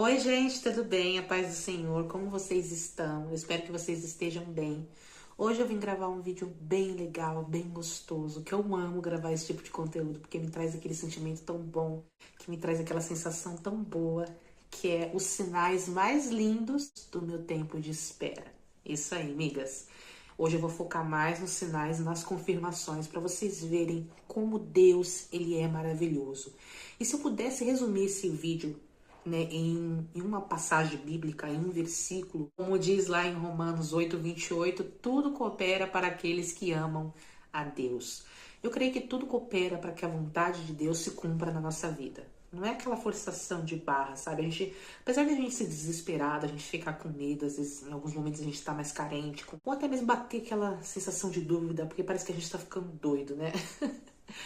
Oi, gente, tudo bem? A paz do Senhor, como vocês estão? Eu espero que vocês estejam bem. Hoje eu vim gravar um vídeo bem legal, bem gostoso, que eu amo gravar esse tipo de conteúdo, porque me traz aquele sentimento tão bom, que me traz aquela sensação tão boa, que é os sinais mais lindos do meu tempo de espera. Isso aí, migas. Hoje eu vou focar mais nos sinais, nas confirmações, para vocês verem como Deus, ele é maravilhoso. E se eu pudesse resumir esse vídeo, né, em uma passagem bíblica, em um versículo, como diz lá em Romanos 8:28, tudo coopera para aqueles que amam a Deus. Eu creio que tudo coopera para que a vontade de Deus se cumpra na nossa vida. Não é aquela forçação de barra, sabe? Apesar de a gente ser desesperada, a gente ficar com medo, às vezes em alguns momentos a gente tá mais carente, ou até mesmo bater aquela sensação de dúvida, porque parece que a gente tá ficando doido, né?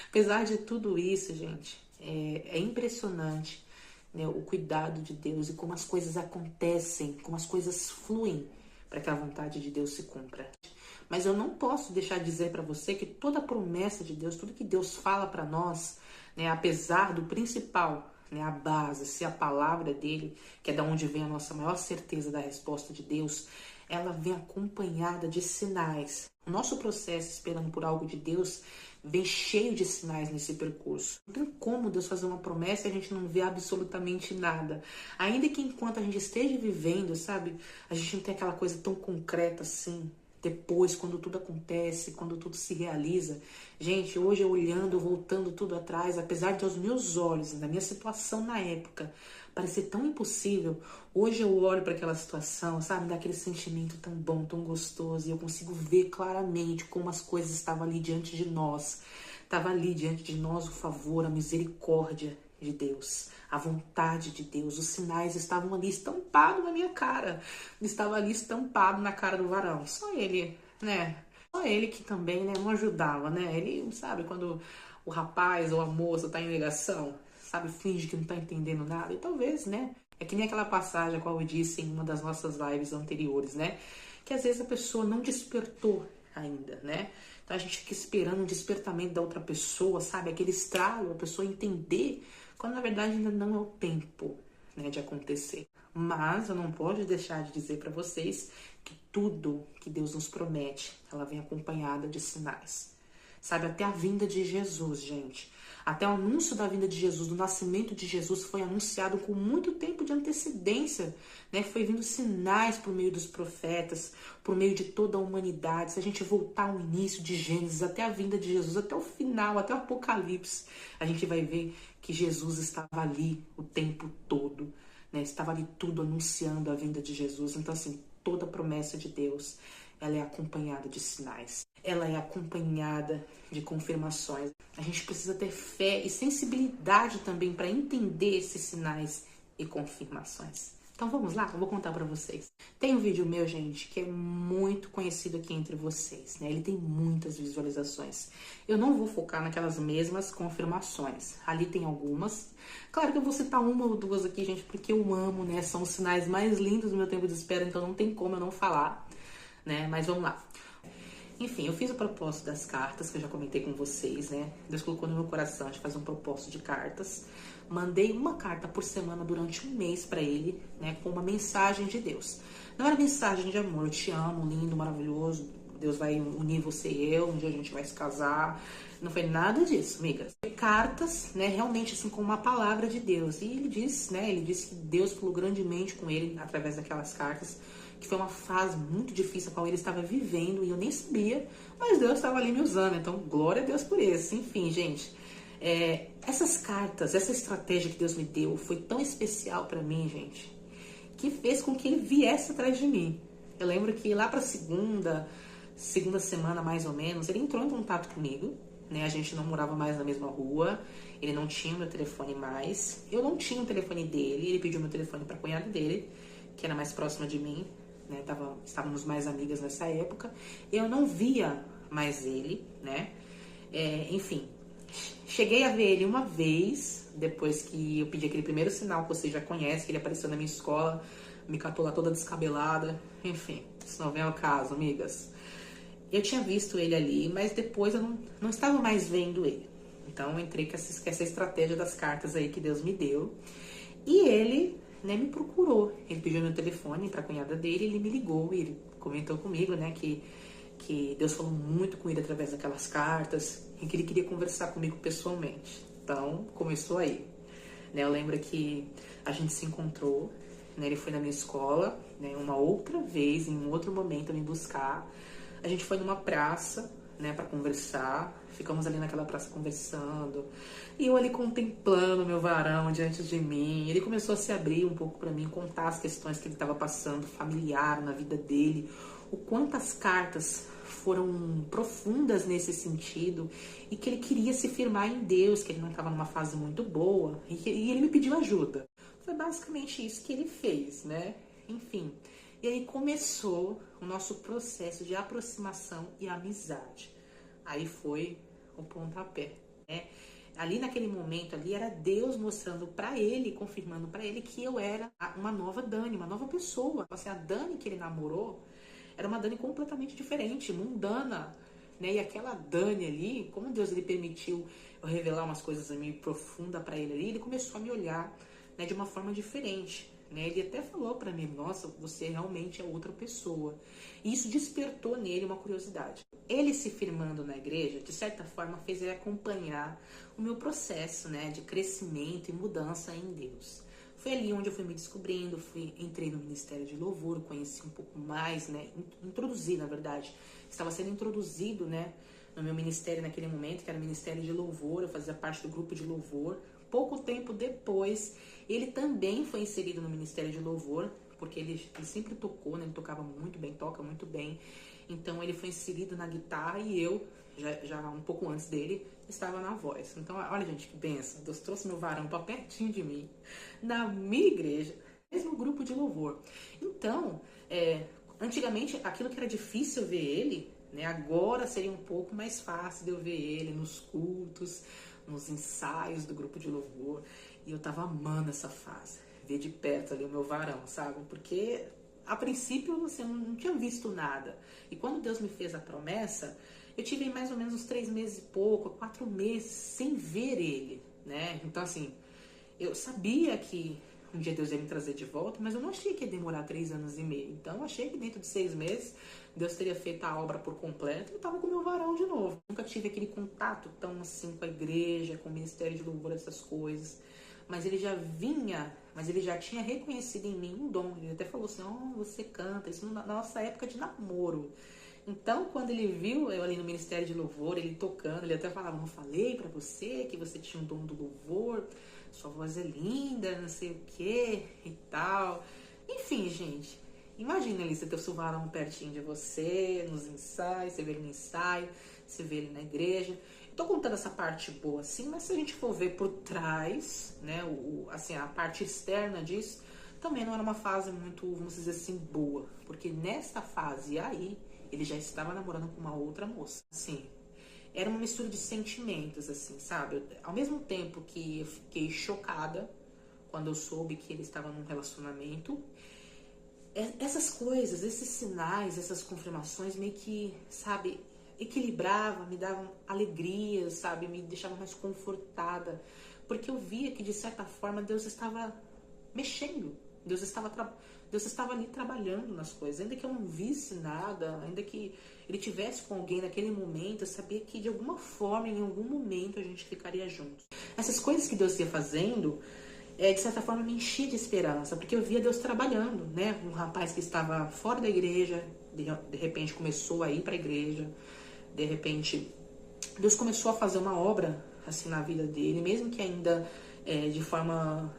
Apesar de tudo isso, gente, é impressionante, né, o cuidado de Deus e como as coisas acontecem, como as coisas fluem para que a vontade de Deus se cumpra. Mas eu não posso deixar de dizer para você que toda promessa de Deus, tudo que Deus fala para nós, né, apesar do principal, né, a base, se a palavra dele, que é da onde vem a nossa maior certeza da resposta de Deus, ela vem acompanhada de sinais. O nosso processo esperando por algo de Deus vem cheio de sinais nesse percurso. Não tem como Deus fazer uma promessa e a gente não vê absolutamente nada. Ainda que enquanto a gente esteja vivendo, sabe, a gente não tem aquela coisa tão concreta assim. Depois, quando tudo acontece, quando tudo se realiza. Gente, hoje eu olhando, voltando tudo atrás, apesar de aos meus olhos, da minha situação na época, parecer tão impossível, hoje eu olho para aquela situação, sabe, dá aquele sentimento tão bom, tão gostoso, e eu consigo ver claramente como as coisas estavam ali diante de nós. Estava ali diante de nós o favor, a misericórdia de Deus, a vontade de Deus, os sinais estavam ali estampados na minha cara, estava ali estampado na cara do varão, só ele, né? Só ele que também, né, não ajudava, né? Ele, sabe, quando o rapaz ou a moça tá em negação, sabe, finge que não tá entendendo nada, e talvez, né? É que nem aquela passagem a qual eu disse em uma das nossas lives anteriores, né? Que às vezes a pessoa não despertou ainda, né? Então a gente fica esperando um despertamento da outra pessoa, sabe? Aquele estralo, a pessoa entender, quando na verdade ainda não é o tempo, né, de acontecer. Mas eu não posso deixar de dizer para vocês que tudo que Deus nos promete, ela vem acompanhada de sinais. Sabe, até a vinda de Jesus, gente. Até o anúncio da vinda de Jesus, do nascimento de Jesus, foi anunciado com muito tempo de antecedência, né? Foi vindo sinais por meio dos profetas, por meio de toda a humanidade. Se a gente voltar ao início de Gênesis, até a vinda de Jesus, até o final, até o Apocalipse, a gente vai ver que Jesus estava ali o tempo todo, né? Estava ali tudo anunciando a vinda de Jesus. Então, assim, toda promessa de Deus, ela é acompanhada de sinais. Ela é acompanhada de confirmações. A gente precisa ter fé e sensibilidade também para entender esses sinais e confirmações. Então vamos lá, eu vou contar para vocês. Tem um vídeo meu, gente, que é muito conhecido aqui entre vocês, né? Ele tem muitas visualizações. Eu não vou focar naquelas mesmas confirmações. Ali tem algumas. Claro que eu vou citar uma ou duas aqui, gente, porque eu amo, né? São os sinais mais lindos do meu tempo de espera, então não tem como eu não falar, né? Mas vamos lá. Enfim, eu fiz o propósito das cartas, que eu já comentei com vocês, né? Deus colocou no meu coração de fazer um propósito de cartas. Mandei uma carta por semana durante um mês pra ele, né? Com uma mensagem de Deus. Não era mensagem de amor, eu te amo, lindo, maravilhoso. Deus vai unir você e eu, um dia a gente vai se casar. Não foi nada disso, amigas. Foi cartas, né? Realmente assim, com uma palavra de Deus. E ele disse, né? Ele disse que Deus falou grandemente com ele através daquelas cartas, que foi uma fase muito difícil a qual ele estava vivendo e eu nem sabia, mas Deus estava ali me usando, então glória a Deus por isso. Enfim, gente, essas cartas, essa estratégia que Deus me deu foi tão especial para mim, gente, que fez com que ele viesse atrás de mim. Eu lembro que lá para segunda semana mais ou menos, ele entrou em contato comigo, né? A gente não morava mais na mesma rua, ele não tinha meu telefone mais, eu não tinha o telefone dele, ele pediu meu telefone para a cunhada dele, que era mais próxima de mim, né? Estávamos mais amigas nessa época. Eu não via mais ele, né? Enfim, cheguei a ver ele uma vez, depois que eu pedi aquele primeiro sinal que você já conhece, que ele apareceu na minha escola, me catou lá toda descabelada. Enfim, isso não vem ao caso, amigas. Eu tinha visto ele ali, mas depois eu não estava mais vendo ele. Então eu entrei com essa estratégia das cartas aí que Deus me deu. E ele né, me procurou. Ele pediu meu telefone pra cunhada dele, ele me ligou e ele comentou comigo, né, que Deus falou muito com ele através daquelas cartas e que ele queria conversar comigo pessoalmente. Então, começou aí. Né, eu lembro que a gente se encontrou, né, ele foi na minha escola, né, uma outra vez, em um outro momento, me buscar. A gente foi numa praça, né, para conversar. Ficamos ali naquela praça conversando. E eu ali contemplando meu varão diante de mim. Ele começou a se abrir um pouco para mim, contar as questões que ele estava passando, familiar, na vida dele. O quanto as cartas foram profundas nesse sentido e que ele queria se firmar em Deus, que ele não estava numa fase muito boa e ele me pediu ajuda. Foi basicamente isso que ele fez, né? Enfim, e aí começou o nosso processo de aproximação e amizade. Aí foi o pontapé, né? Ali naquele momento ali era Deus mostrando pra ele, confirmando pra ele que eu era uma nova Dani, uma nova pessoa. Assim, a Dani que ele namorou era uma Dani completamente diferente, mundana, né? E aquela Dani ali, como Deus ele permitiu eu revelar umas coisas meio profundas pra ele ali, ele começou a me olhar, né, de uma forma diferente. Né? Ele até falou pra mim, nossa, você realmente é outra pessoa. E isso despertou nele uma curiosidade. Ele se firmando na igreja, de certa forma, fez ele acompanhar o meu processo, né, de crescimento e mudança em Deus. Foi ali onde eu fui me descobrindo, entrei no Ministério de Louvor, conheci um pouco mais, né, introduzi, na verdade. Estava sendo introduzido, né, no meu ministério naquele momento, que era o Ministério de Louvor, eu fazia parte do grupo de louvor. Pouco tempo depois, ele também foi inserido no Ministério de Louvor, porque ele sempre tocou, né? Ele tocava muito bem, toca muito bem. Então ele foi inserido na guitarra e eu, já um pouco antes dele, estava na voz. Então, olha, gente, que benção. Deus trouxe meu varão para pertinho de mim, na minha igreja, mesmo grupo de louvor. Então, antigamente, aquilo que era difícil ver ele, né? Agora seria um pouco mais fácil de eu ver ele nos cultos, nos ensaios do grupo de louvor, e eu tava amando essa fase, ver de perto ali o meu varão, sabe? Porque a princípio você não tinha visto nada, e quando Deus me fez a promessa, eu tive mais ou menos uns 3 meses e pouco, 4 meses sem ver ele, né? Então assim, eu sabia que um dia Deus ia me trazer de volta, mas eu não achei que ia demorar 3 anos e meio. Então eu achei que dentro de 6 meses Deus teria feito a obra por completo e eu tava com o meu varão de novo. Nunca tive aquele contato tão assim com a igreja, com o Ministério de Louvor, essas coisas. Mas ele já tinha reconhecido em mim um dom. Ele até falou assim, você canta, isso na nossa época de namoro. Então, quando ele viu eu ali no Ministério de Louvor, ele tocando, ele até falava, não falei pra você que você tinha um dom do louvor, sua voz é linda, não sei o que e tal. Enfim, gente, imagina ali você ter o varão pertinho de você, nos ensaios, você vê ele no ensaio, você vê ele na igreja. Tô contando essa parte boa assim, mas se a gente for ver por trás, né, assim, a parte externa disso, também não era uma fase muito, vamos dizer assim, boa. Porque nessa fase aí, ele já estava namorando com uma outra moça. Assim, era uma mistura de sentimentos, assim, sabe? Ao mesmo tempo que eu fiquei chocada quando eu soube que ele estava num relacionamento, essas coisas, esses sinais, essas confirmações meio que, sabe, equilibravam, me davam alegria, sabe? Me deixavam mais confortada. Porque eu via que, de certa forma, Deus estava mexendo. Deus estava ali trabalhando nas coisas. Ainda que eu não visse nada, ainda que ele tivesse com alguém naquele momento, eu sabia que de alguma forma, em algum momento, a gente ficaria juntos. Essas coisas que Deus ia fazendo, de certa forma, me enchia de esperança, porque eu via Deus trabalhando, né? Um rapaz que estava fora da igreja, de repente começou a ir para a igreja, de repente Deus começou a fazer uma obra assim na vida dele, mesmo que ainda de forma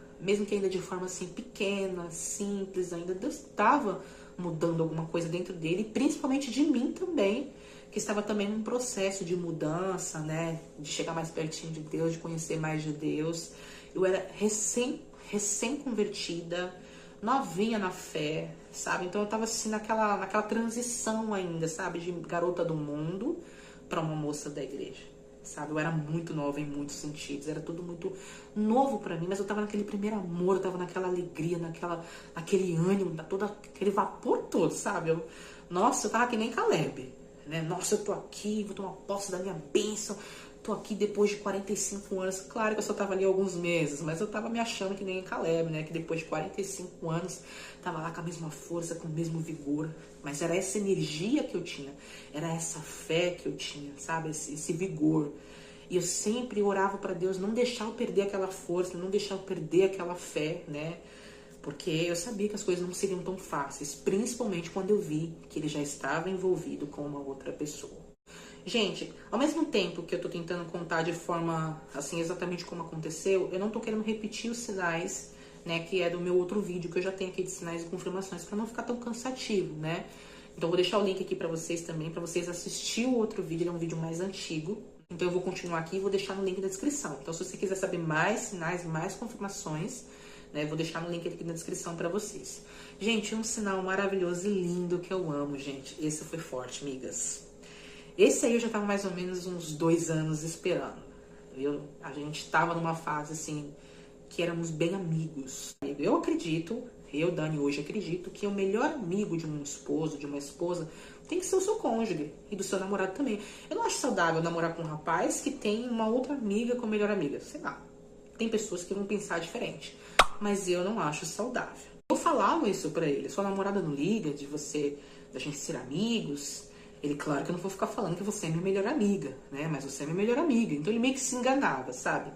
assim pequena, simples, ainda Deus estava mudando alguma coisa dentro dele, principalmente de mim também, que estava também num processo de mudança, né, de chegar mais pertinho de Deus, de conhecer mais de Deus. Eu era recém-convertida, novinha na fé, sabe? Então eu tava assim naquela transição ainda, sabe? De garota do mundo para uma moça da igreja, sabe? Eu era muito nova em muitos sentidos, era tudo muito novo para mim, mas eu tava naquele primeiro amor, eu tava naquela alegria, naquele ânimo, todo aquele vapor todo, sabe? Nossa, eu tava que nem Caleb, né? Nossa, eu tô aqui, vou tomar posse da minha bênção. tô aqui depois de 45 anos. Claro que eu só tava ali alguns meses, mas eu tava me achando que nem Caleb, né? Que depois de 45 anos, tava lá com a mesma força, com o mesmo vigor. Mas era essa energia que eu tinha, era essa fé que eu tinha, sabe? Esse vigor. E eu sempre orava para Deus não deixar eu perder aquela força, não deixar eu perder aquela fé, né? Porque eu sabia que as coisas não seriam tão fáceis, principalmente quando eu vi que ele já estava envolvido com uma outra pessoa. Gente, ao mesmo tempo que eu tô tentando contar de forma, assim, exatamente como aconteceu, eu não tô querendo repetir os sinais, né, que é do meu outro vídeo, que eu já tenho aqui de sinais e confirmações, pra não ficar tão cansativo, né? Então eu vou deixar o link aqui pra vocês também, pra vocês assistir o outro vídeo, ele é um vídeo mais antigo. Então eu vou continuar aqui e vou deixar no link da descrição. Então se você quiser saber mais sinais, mais confirmações, né, vou deixar no link aqui na descrição pra vocês. Gente, um sinal maravilhoso e lindo que eu amo, gente. Esse foi forte, migas. Esse aí eu já tava mais ou menos uns 2 anos esperando, viu? A gente tava numa fase, assim, que éramos bem amigos. Eu acredito, eu, Dani, hoje acredito que o melhor amigo de um esposo, de uma esposa, tem que ser o seu cônjuge e do seu namorado também. Eu não acho saudável namorar com um rapaz que tem uma outra amiga como melhor amiga. Sei lá, tem pessoas que vão pensar diferente, mas eu não acho saudável. Eu falava isso pra ele, sua namorada não liga da gente ser amigos. Ele, claro que eu não vou ficar falando que você é minha melhor amiga, né? Mas você é minha melhor amiga. Então ele meio que se enganava, sabe?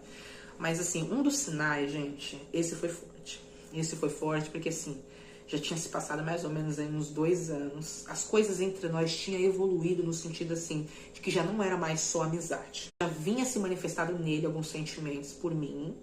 Mas assim, um dos sinais, gente, esse foi forte. Esse foi forte porque assim, já tinha se passado mais ou menos aí uns 2 anos. As coisas entre nós tinham evoluído no sentido assim, de que já não era mais só amizade. Já vinha se manifestado nele alguns sentimentos por mim,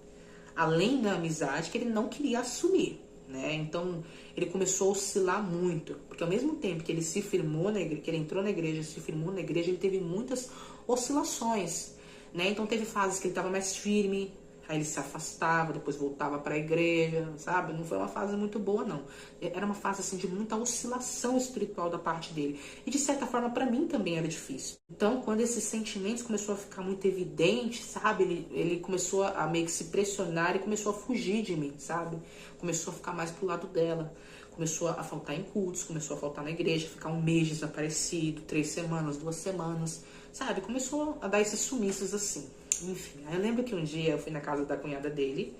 além da amizade que ele não queria assumir. Né? Então ele começou a oscilar muito, porque ao mesmo tempo que ele se firmou na igreja, que ele entrou na igreja, se firmou na igreja, ele teve muitas oscilações, né? Então teve fases que ele estava mais firme, aí ele se afastava, depois voltava para a igreja, sabe? Não foi uma fase muito boa, não. Era uma fase assim de muita oscilação espiritual da parte dele. E de certa forma para mim também era difícil. Então, quando esses sentimentos começou a ficar muito evidentes, sabe? Ele começou a meio que se pressionar e começou a fugir de mim, sabe? Começou a ficar mais pro lado dela. Começou a faltar em cultos, começou a faltar na igreja, ficar um mês desaparecido, 3 semanas, 2 semanas, sabe? Começou a dar esses sumiços assim. Enfim, aí eu lembro que um dia eu fui na casa da cunhada dele,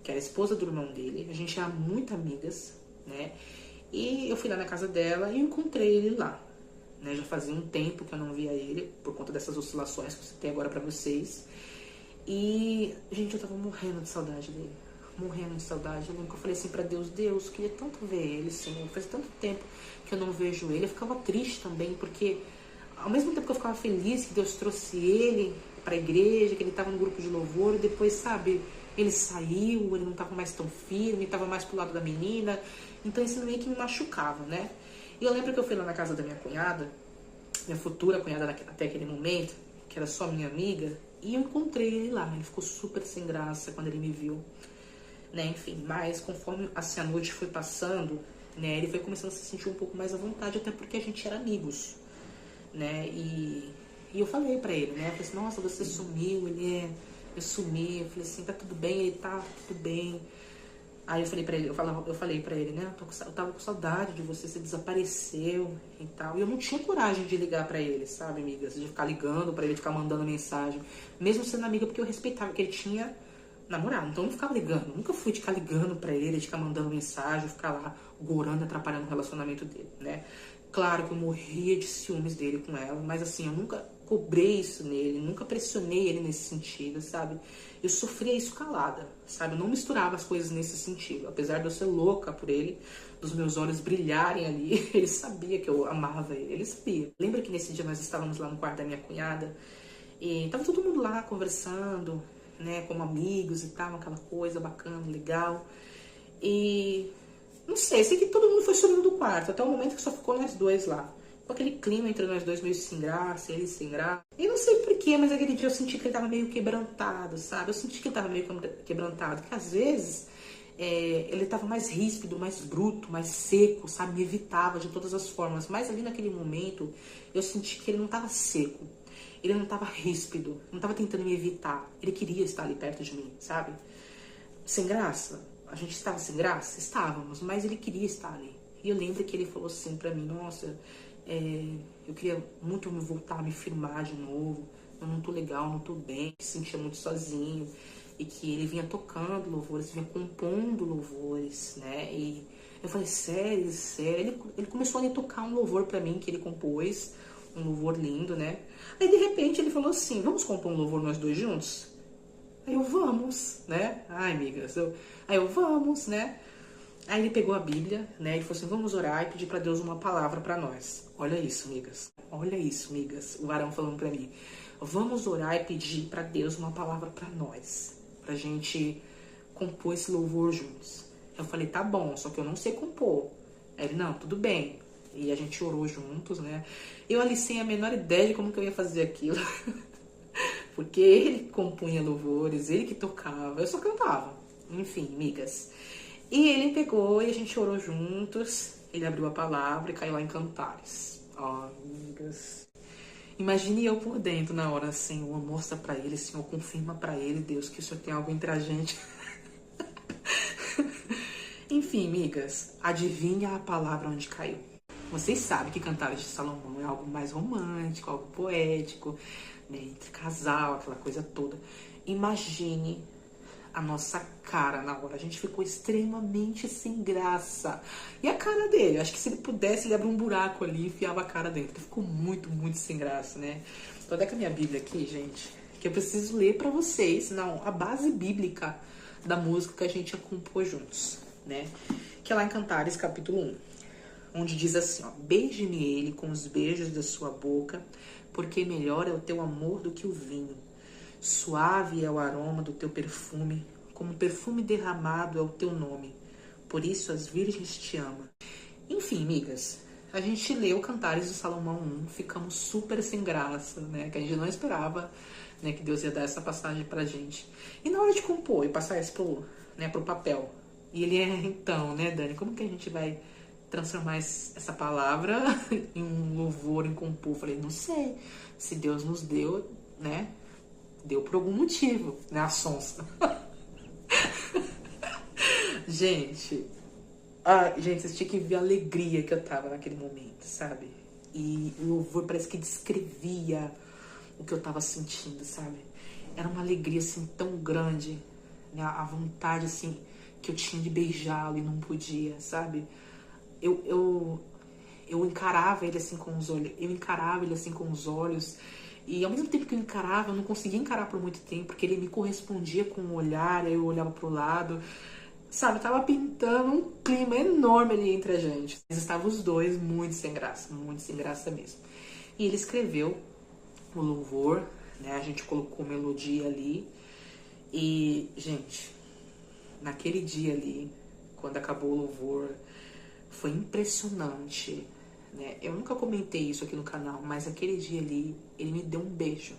que era a esposa do irmão dele. A gente era muito amigas, né? E eu fui lá na casa dela e encontrei ele lá, né? Já fazia um tempo que eu não via ele, por conta dessas oscilações que eu citei agora pra vocês. E, gente, eu tava morrendo de saudade dele. Morrendo de saudade. Eu lembro que eu falei assim pra Deus, Deus, queria tanto ver ele, Senhor. Faz tanto tempo que eu não vejo ele. Eu ficava triste também, porque ao mesmo tempo que eu ficava feliz que Deus trouxe ele pra igreja, que ele tava no grupo de louvor, e depois, sabe, ele saiu, ele não tava mais tão firme, tava mais pro lado da menina. Então isso meio que me machucava, né? E eu lembro que eu fui lá na casa da minha cunhada, minha futura cunhada até aquele momento, que era só minha amiga, e eu encontrei ele lá. Ele ficou super sem graça quando ele me viu, né? Enfim, mas conforme assim, a noite foi passando, né, ele foi começando a se sentir um pouco mais à vontade, até porque a gente era amigos, né? E eu falei pra ele, né? Eu falei assim, nossa, você sumiu. Eu sumi. Eu falei assim, tá tudo bem? Ele, tá tudo bem. Aí eu falei pra ele, eu falei pra ele, né? Eu tava com saudade de você desapareceu e tal. E eu não tinha coragem de ligar pra ele, sabe, amigas? De ficar ligando pra ele, ficar mandando mensagem. Mesmo sendo amiga, porque eu respeitava que ele tinha namorado. Então eu não ficava ligando. Eu nunca fui de ficar ligando pra ele, de ficar mandando mensagem, ficar lá gorando, atrapalhando o relacionamento dele, né? Claro que eu morria de ciúmes dele com ela, mas assim, eu nunca cobrei isso nele, nunca pressionei ele nesse sentido, sabe? Eu sofria isso calada, sabe? Eu não misturava as coisas nesse sentido. Apesar de eu ser louca por ele, dos meus olhos brilharem ali, ele sabia que eu amava ele, ele sabia. Lembra que nesse dia nós estávamos lá no quarto da minha cunhada e tava todo mundo lá conversando, né, como amigos e tal, aquela coisa bacana, legal. E não sei que todo mundo foi subindo do quarto, até o momento que só ficou nós dois lá. Com aquele clima entre nós dois meio sem graça, ele sem graça. E não sei porquê, mas aquele dia eu senti que ele tava meio quebrantado, sabe? Eu senti que ele tava meio quebrantado, que às vezes ele tava mais ríspido, mais bruto, mais seco, sabe? Me evitava de todas as formas. Mas ali naquele momento eu senti que ele não tava seco. Ele não tava ríspido, não tava tentando me evitar. Ele queria estar ali perto de mim, sabe? Sem graça. A gente estava sem graça? Estávamos, mas ele queria estar ali. E eu lembro que ele falou assim pra mim, nossa, eu queria muito voltar a me firmar de novo, eu não tô legal, não tô bem, se sentia muito sozinho. E que ele vinha tocando louvores, vinha compondo louvores, né? E eu falei, sério, sério. Ele começou a tocar um louvor pra mim que ele compôs, um louvor lindo, né? Aí de repente ele falou assim, vamos compor um louvor nós dois juntos? Aí eu, vamos, né? Ai, amigas, aí eu, vamos, né? Aí ele pegou a Bíblia, né? E falou assim, vamos orar e pedir pra Deus uma palavra pra nós. Olha isso, amigas. Olha isso, amigas. O varão falando pra mim. Vamos orar e pedir pra Deus uma palavra pra nós. Pra gente compor esse louvor juntos. Eu falei, tá bom, só que eu não sei compor. Aí ele, não, tudo bem. E a gente orou juntos, né? Eu ali sem a menor ideia de como que eu ia fazer aquilo. Porque ele compunha louvores, ele que tocava, eu só cantava. Enfim, amigas. E ele pegou e a gente orou juntos. Ele abriu a palavra e caiu lá em Cantares. Ó, amigas. Imagine eu por dentro na hora, Senhor, mostra pra ele, Senhor, confirma pra ele, Deus, que o Senhor tem algo entre a gente. Enfim, amigas, adivinha a palavra onde caiu. Vocês sabem que Cantares de Salomão é algo mais romântico, algo poético, né, entre casal, aquela coisa toda. Imagine a nossa cara na hora. A gente ficou extremamente sem graça. E a cara dele, acho que se ele pudesse, ele abria um buraco ali e enfiava a cara dentro. Ele ficou muito, muito sem graça, né? Tô até com a minha Bíblia aqui, gente, que eu preciso ler pra vocês, não, a base bíblica da música que a gente ia compor juntos, né? Que é lá em Cantares, capítulo 1, onde diz assim, ó, beije-me ele com os beijos da sua boca, porque melhor é o teu amor do que o vinho. Suave é o aroma do teu perfume, como perfume derramado é o teu nome. Por isso as virgens te amam. Enfim, amigas, a gente leu Cantares de Salomão 1, ficamos super sem graça, né? Que a gente não esperava, né, que Deus ia dar essa passagem pra gente. E na hora de compor e passar isso pro papel, e ele é, então, né, Dani, como que a gente vai transformar essa palavra em um louvor, em compor? Eu falei, não sei, se Deus nos deu, né, deu por algum motivo, né, a sonsa. Gente, vocês tinham que ver a alegria que eu tava naquele momento, sabe? E o louvor parece que descrevia o que eu tava sentindo, sabe? Era uma alegria, assim, tão grande, né? A vontade, assim, que eu tinha de beijá-lo e não podia, sabe? Eu encarava ele assim com os olhos, e ao mesmo tempo que eu encarava, eu não conseguia encarar por muito tempo, porque ele me correspondia com o olhar, aí eu olhava pro lado, sabe, tava pintando um clima enorme ali entre a gente. Mas estavam os dois muito sem graça mesmo. E ele escreveu o louvor, né, a gente colocou melodia ali, e, gente, naquele dia ali, quando acabou o louvor, foi impressionante, né? Eu nunca comentei isso aqui no canal, mas aquele dia ali, ele me deu um beijo.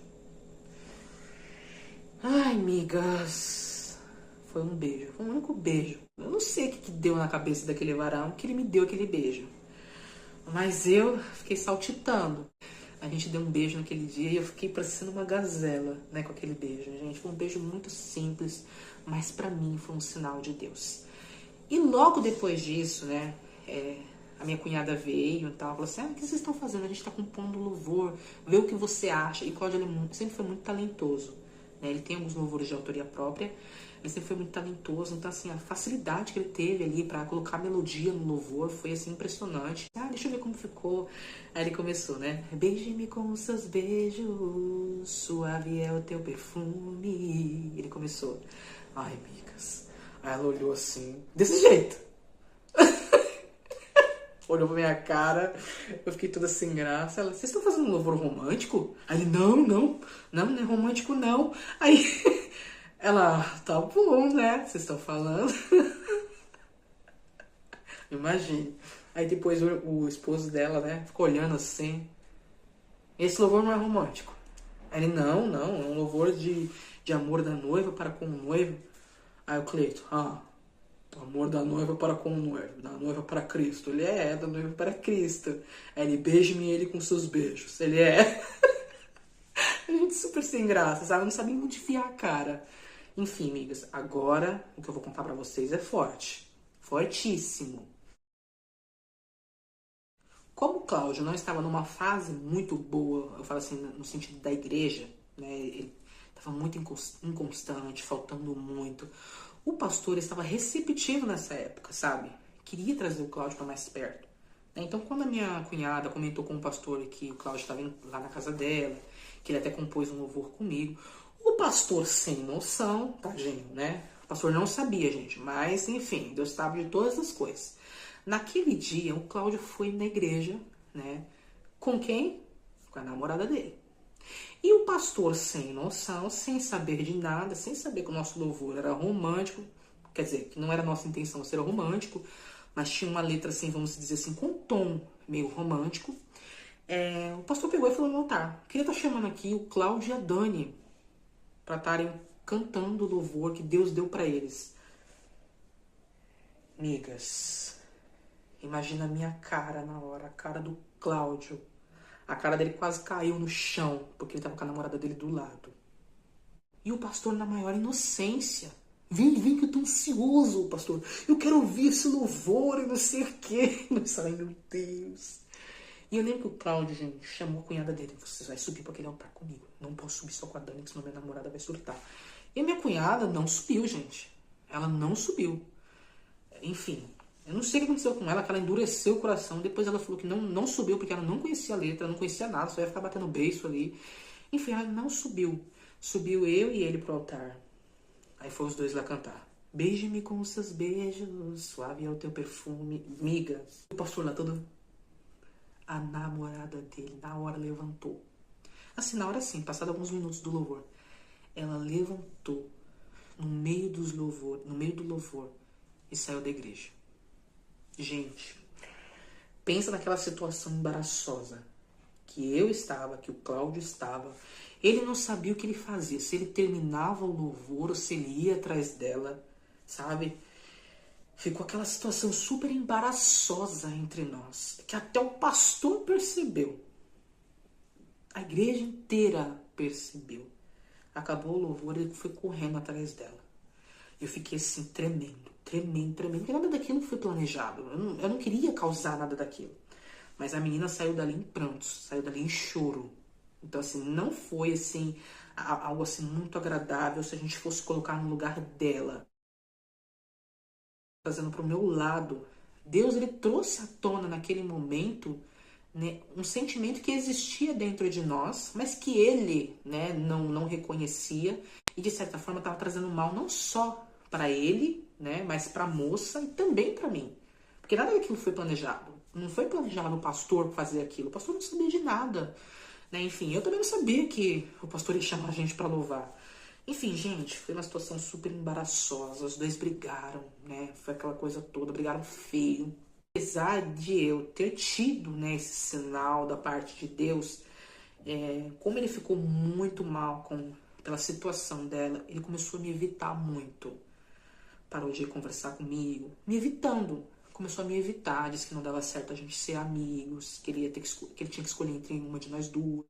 Ai, amigas, foi um beijo, foi um único beijo. Eu não sei o que deu na cabeça daquele varão que ele me deu aquele beijo, mas eu fiquei saltitando. A gente deu um beijo naquele dia e eu fiquei parecendo uma gazela, né, com aquele beijo, gente. Foi um beijo muito simples, mas pra mim foi um sinal de Deus. E logo depois disso, né, a minha cunhada veio e tal, falou assim, o que vocês estão fazendo? A gente tá compondo louvor, vê o que você acha. E Cláudio, ele sempre foi muito talentoso, né? Ele tem alguns louvores de autoria própria, ele sempre foi muito talentoso, então assim, a facilidade que ele teve ali pra colocar melodia no louvor foi assim, impressionante. Deixa eu ver como ficou. Aí ele começou, né, beije-me com os seus beijos, suave é o teu perfume. Ele começou, ai, amigas. Aí ela olhou assim, desse jeito. Olhou pra minha cara, eu fiquei toda sem graça. Ela, vocês estão fazendo um louvor romântico? Aí ele, não é romântico não. Aí ela, tá bom, né? Vocês estão falando. Imagine. Aí depois o esposo dela, né, ficou olhando assim. Esse louvor não é romântico. Aí ele, não, é um louvor de amor da noiva para com o noivo. Aí o Cleito, o amor da noiva para com o noivo, da noiva para Cristo. Ele é da noiva para Cristo. Aí ele, beije-me ele com seus beijos. Ele é. A gente super sem graça, sabe? Eu não sabia onde enfiar a cara. Enfim, amigas, agora o que eu vou contar pra vocês é forte. Fortíssimo. Como o Cláudio não estava numa fase muito boa, eu falo assim, no sentido da igreja, né? Ele estava muito inconstante, faltando muito. O pastor estava receptivo nessa época, sabe? Queria trazer o Cláudio para mais perto. Então, quando a minha cunhada comentou com o pastor que o Cláudio estava lá na casa dela, que ele até compôs um louvor comigo, o pastor, sem noção, tadinho, né? O pastor não sabia, gente, mas enfim, Deus sabe de todas as coisas. Naquele dia, o Cláudio foi na igreja, né? Com quem? Com a namorada dele. E o pastor, sem noção, sem saber de nada, sem saber que o nosso louvor era romântico, quer dizer, que não era nossa intenção ser romântico, mas tinha uma letra assim, vamos dizer assim, com um tom meio romântico. O pastor pegou e falou no altar: queria estar chamando aqui o Cláudio e a Dani para estarem cantando o louvor que Deus deu para eles. Migas, imagina a minha cara na hora, a cara do Cláudio. A cara dele quase caiu no chão, porque ele estava com a namorada dele do lado. E o pastor, na maior inocência: vem que eu tô ansioso, pastor. Eu quero ouvir esse louvor e não sei o quê. Ai, meu Deus. E eu lembro que o Cláudio, gente, chamou a cunhada dele: você vai subir para aquele altar comigo. Não posso subir só com a Dani, senão minha namorada vai surtar. E a minha cunhada não subiu, gente. Ela não subiu. Enfim, eu não sei o que aconteceu com ela, que ela endureceu o coração. Depois ela falou que não subiu porque ela não conhecia a letra, não conhecia nada, só ia ficar batendo beiço ali. Enfim, ela não subiu. Subiu eu e ele pro altar. Aí foi os dois lá cantar. Beije-me com os seus beijos, suave é o teu perfume. Miga. O pastor lá todo... A namorada dele, na hora, levantou. Assim, na hora sim, passado alguns minutos do louvor. Ela levantou no meio do louvor e saiu da igreja. Gente, pensa naquela situação embaraçosa que eu estava, que o Cláudio estava. Ele não sabia o que ele fazia, se ele terminava o louvor ou se ele ia atrás dela, sabe? Ficou aquela situação super embaraçosa entre nós, que até o pastor percebeu. A igreja inteira percebeu. Acabou o louvor, ele foi correndo atrás dela. Eu fiquei assim, tremendo, porque nada daquilo foi planejado. Eu não queria causar nada daquilo. Mas a menina saiu dali em prantos, saiu dali em choro. Então, assim, não foi, assim, algo assim muito agradável se a gente fosse colocar no lugar dela. Trazendo para o meu lado. Deus, ele trouxe à tona naquele momento, né, um sentimento que existia dentro de nós, mas que ele, né, não reconhecia. E, de certa forma, estava trazendo mal não só para ele, né, mas para a moça e também para mim. Porque nada daquilo foi planejado. Não foi planejado o pastor fazer aquilo. O pastor não sabia de nada. Né? Enfim, eu também não sabia que o pastor ia chamar a gente para louvar. Enfim, gente, foi uma situação super embaraçosa. Os dois brigaram, né? Foi aquela coisa toda, brigaram feio. Apesar de eu ter tido, né, esse sinal da parte de Deus, como ele ficou muito mal pela situação dela, ele começou a me evitar muito. Parou de conversar comigo, me evitando. Começou a me evitar, disse que não dava certo a gente ser amigos, que ele tinha que escolher entre uma de nós duas.